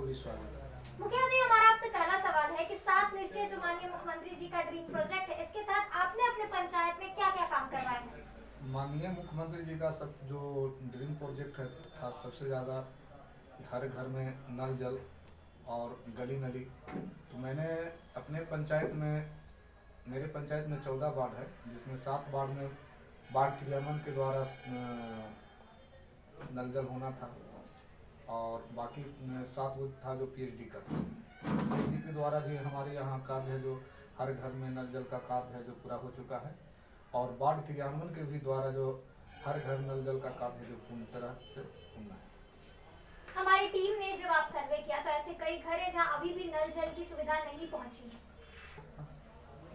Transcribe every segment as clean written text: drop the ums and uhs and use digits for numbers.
आपको भी स्वागत है। मुखिया जी, हमारा आपसे पहला सवाल है कि 7 निश्चय जो माननीय मुख्यमंत्री जी का ड्रीम प्रोजेक्ट है, इसके तहत आपने अपने पंचायत में क्या क्या काम करवाए हैं? माननीय मुख्यमंत्री जी का सब जो ड्रीम प्रोजेक्ट है था, सबसे ज़्यादा हर घर में नल जल और गली नली। तो मैंने अपने पंचायत में, मेरे पंचायत में 14 वार्ड है, जिसमें 7 वार्ड में वार्ड क्रियान्वयन के द्वारा नल जल होना था और बाकी 7 वो था जो पीएचडी का था। पीएचडी के द्वारा भी हमारे यहाँ कार्य है जो हर घर में नल जल का कार्य है जो पूरा हो चुका है और वार्ड क्रियान्वयन के भी द्वारा जो हर घर नल जल का कार्य है जो पूर्ण तरह से पूर्ण है। हमारी टीम ने जब आप सर्वे किया तो ऐसे कई घर है जहाँ अभी भी नल जल की सुविधा नहीं पहुँची है।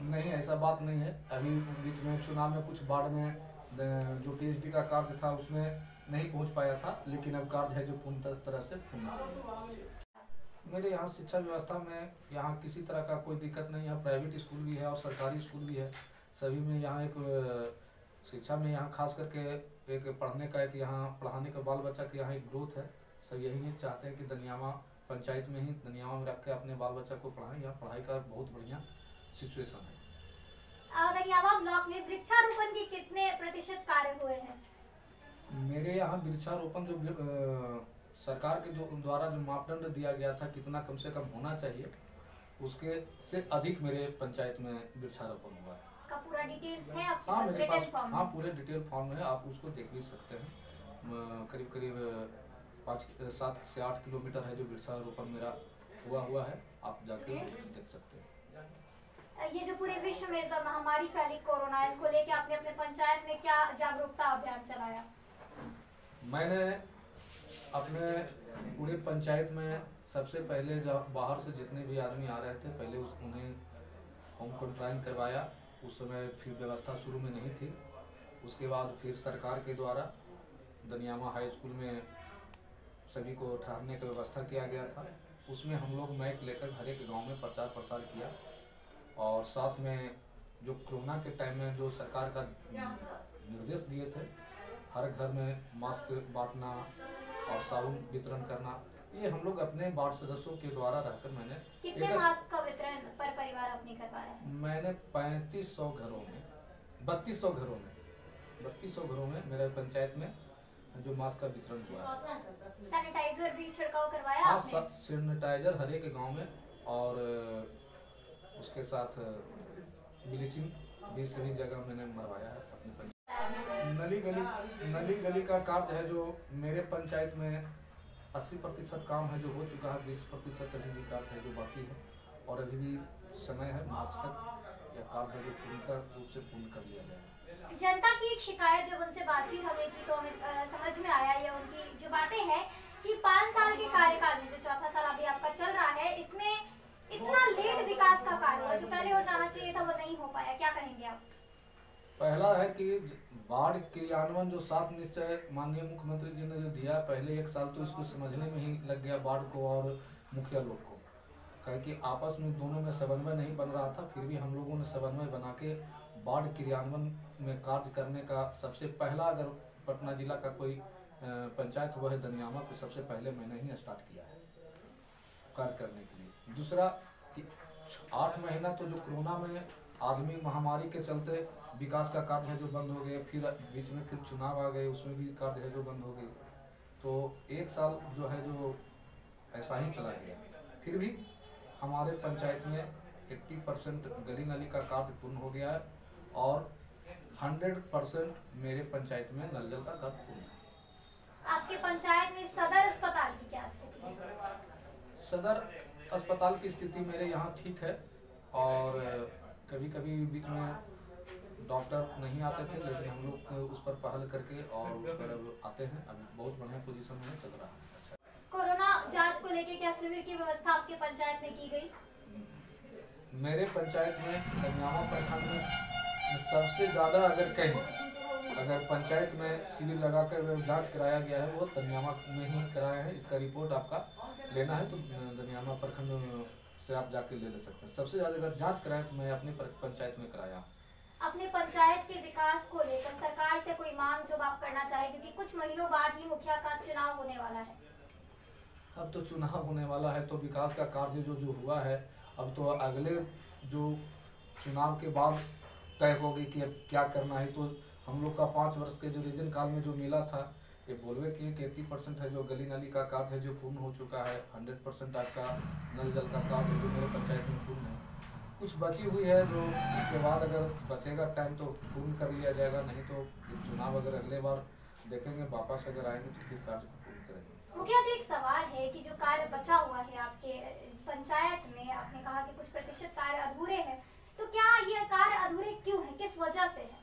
नहीं, ऐसा बात नहीं है। अभी बीच में चुनाव में कुछ वार्ड में जो पीएचडी का कार्य था उसमें नहीं पहुंच पाया था, लेकिन अब कार्य है जो पूर्ण तरह से पूर्ण। मेरे यहाँ शिक्षा व्यवस्था में यहाँ किसी तरह का कोई दिक्कत नहीं है। प्राइवेट स्कूल भी है और सरकारी स्कूल भी है, सभी में यहाँ एक शिक्षा में यहाँ खास करके एक पढ़ने का, एक यहाँ पढ़ाने का, बाल बच्चा के यहाँ एक ग्रोथ है। सब यही चाहते हैं कि दनियामा पंचायत में ही दनियामा में रख के अपने बाल बच्चा को पढ़ाएं। यहाँ पढ़ाई का बहुत बढ़िया सिचुएशन है। दनियामा ब्लॉक में वृक्षारोपण के कितने प्रतिशत कार्य हुए हैं? मेरे यहाँ वृक्षारोपण जो सरकार के द्वारा जो मापदंड दिया गया था कितना कम से कम होना चाहिए, उसके से अधिक मेरे पंचायत में वृक्षारोपण हुआ है। इसका पूरा डिटेल्स है आपके हाँ, पास? मेरे पास हाँ पूरे डिटेल फॉर्म है, आप उसको देख भी सकते हैं। करीब करीब 7 से 8 किलोमीटर है जो वृक्षारोपण मेरा हुआ है, आप जाके देख सकते हैं। ये जो पूरे विश्व में इस बार महामारी फैली कोरोना, इसको लेके आपने अपने पंचायत में क्या जागरूकता अभियान चलाया? मैंने अपने पूरे पंचायत में सबसे पहले जब बाहर से जितने भी आदमी आ रहे थे, पहले उन्हें होम क्वारंटाइन करवाया। उस समय फिर व्यवस्था शुरू में नहीं थी। उसके बाद फिर सरकार के द्वारा दनियामा हाई स्कूल में सभी को ठहरने की व्यवस्था किया गया था। उसमें हम लोग माइक लेकर हर एक गाँव में प्रचार प्रसार किया और साथ में जो कोरोना के टाइम में जो सरकार का निर्देश दिए थे, हर घर में मास्क बांटना और साबुन वितरण करना, ये हम लोग अपने वार्ड सदस्यों के द्वारा रहकर मैंने कितने मास्क का वितरण पर परिवार आपने करवाया? मैंने 3500 घरों में 3200 घरों में मेरे पंचायत में जो मास्क का वितरण हुआ है। सैनिटाइजर भी छिड़काव करवाया आपने? हाँ, सैनिटाइजर हर एक गाँव में और उसके साथ ब्लीचिंग भी सभी जगह मैंने मरवाया है अपनी पंचायत। नली गली का कार्य है जो मेरे पंचायत में 80% काम है जो हो चुका है। 20% अभी भी कार्य है जो बाकी है और अभी भी समय है, मार्च तक यह कार्य है जो पूर्ण रूप से पूर्ण कर लिया जाएगा। जनता की एक शिकायत जब उनसे बातचीत हमने की तो हमें समझ में आया, या उनकी जो बातें हैं कि 5 साल के कार्यकाल में जो चौथा साल अभी आपका चल रहा है, इसमें इतना लेट विकास का कार्य हुआ, जो पहले हो जाना चाहिए था वो नहीं हो पाया। क्या कहेंगे आप? पहला है कि वार्ड क्रियान्वयन जो 7 निश्चय माननीय मुख्यमंत्री जी ने जो दिया, पहले 1 साल तो इसको समझने में ही लग गया वार्ड को और मुखिया लोग को, कहे कि आपस में दोनों में समन्वय नहीं बन रहा था। फिर भी हम लोगों ने समन्वय बना के वार्ड क्रियान्वयन में कार्य करने का सबसे पहला, अगर पटना जिला का कोई पंचायत हुआ है दनियामा, तो सबसे पहले मैंने ही स्टार्ट किया है कार्य करने के लिए। दूसरा कि 8 महीना तो जो कोरोना में आदमी महामारी के चलते विकास का कार्य है जो बंद हो गए, फिर बीच में फिर चुनाव आ गए, उसमें भी कार्य है जो बंद हो गई। तो 1 साल जो है जो ऐसा ही चला गया। फिर भी हमारे पंचायत में 80% गली नाली का कार्य पूर्ण हो गया है और 100% मेरे पंचायत में नल जल का कार्य पूर्ण है। आपके पंचायत में सदर अस्पताल की क्या स्थिति है? सदर अस्पताल की स्थिति मेरे यहाँ ठीक है और कभी कभी बीच में डॉक्टर नहीं आते थे, लेकिन हम लोग उस पर पहल करके और उस पर अब आते हैं। अभी बहुत बढ़िया पोजीशन में चल रहा है। अच्छा, कोरोना जांच को लेकर क्या शिविर की व्यवस्था आपके पंचायत में की गई? मेरे पंचायत में दनियामा प्रखंड में सबसे ज़्यादा अगर पंचायत में शिविर लगाकर जांच कराया गया है वो दनियामा में ही कराया है। इसका रिपोर्ट आपका लेना है तो दनियामा प्रखंड से आप जाके ले सकते हैं। सबसे ज़्यादा अगर जांच कराएं तो मैं अपनी पंचायत में कराया। अपने पंचायत के विकास को लेकर सरकार से कोई मांग जो आप करना चाहें, क्योंकि कुछ महीनों बाद ही मुखिया का चुनाव होने वाला है? अब तो चुनाव होने वाला है, तो विकास का कार्य जो जो हुआ है, अब तो अगले जो चुनाव के बाद तय होगी कि अब क्या करना है। तो हम लोग का 5 वर्ष के जो रीजन काल में जो मिला था, ये बोलवे कि 80% है जो गली नाली का कार्य है जो पूर्ण हो चुका है। 100% आपका नल जल का कार्य है जो मेरे पंचायत में पूर्ण है। कुछ बची हुई है जो इसके बाद अगर बचेगा टाइम तो पूर्ण कर लिया जाएगा, नहीं तो चुनाव अगर अगले बार देखेंगे वापस अगर आएंगे तो फिर कार्य को पूर्ण करेंगे। मुखिया जी, एक सवाल है कि जो कार्य बचा हुआ है आपके पंचायत में, आपने कहा कि कुछ प्रतिशत कार्य अधूरे हैं, तो क्या ये कार्य अधूरे क्यों है, किस वजह से है?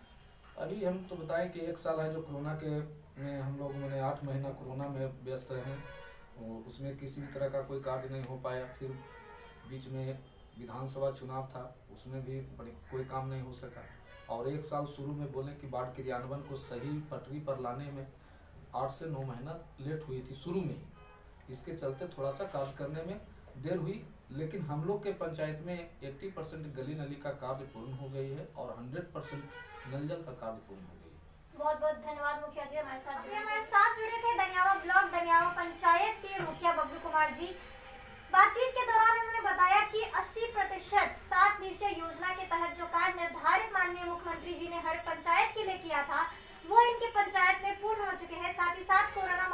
अभी हम तो बताएं कि 1 साल है जो कोरोना के में हम लोगों ने 8 महीना कोरोना में व्यस्त रहे, उसमें किसी भी तरह का कोई कार्य नहीं हो पाया। फिर बीच में विधानसभा चुनाव था, उसमें भी कोई काम नहीं हो सका। और 1 साल शुरू में बोले कि बाढ़ क्रियान्वयन को सही पटरी पर लाने में 8 से 9 महीना लेट हुई थी शुरू में। इसके चलते थोड़ा सा कार्य करने में देर हुई, लेकिन हम लोग के पंचायत में 80% गली नली का कार्य पूर्ण हो गई है और 100% नल जल का कार्य पूर्ण हो गई है। बहुत बहुत धन्यवाद मुखिया जी, हमारे साथ जुड़े थे दनियावा ब्लॉक दनियावा पंचायत के मुखिया बबलू कुमार जी। बातचीत के दौरान उन्होंने बताया कि 80% 7 निश्चय योजना के तहत जो कार्य निर्धारित माननीय मुख्यमंत्री जी ने हर पंचायत के लिए किया था, वो इनके पंचायत में पूर्ण हो चुके हैं। साथ ही साथ कोरोना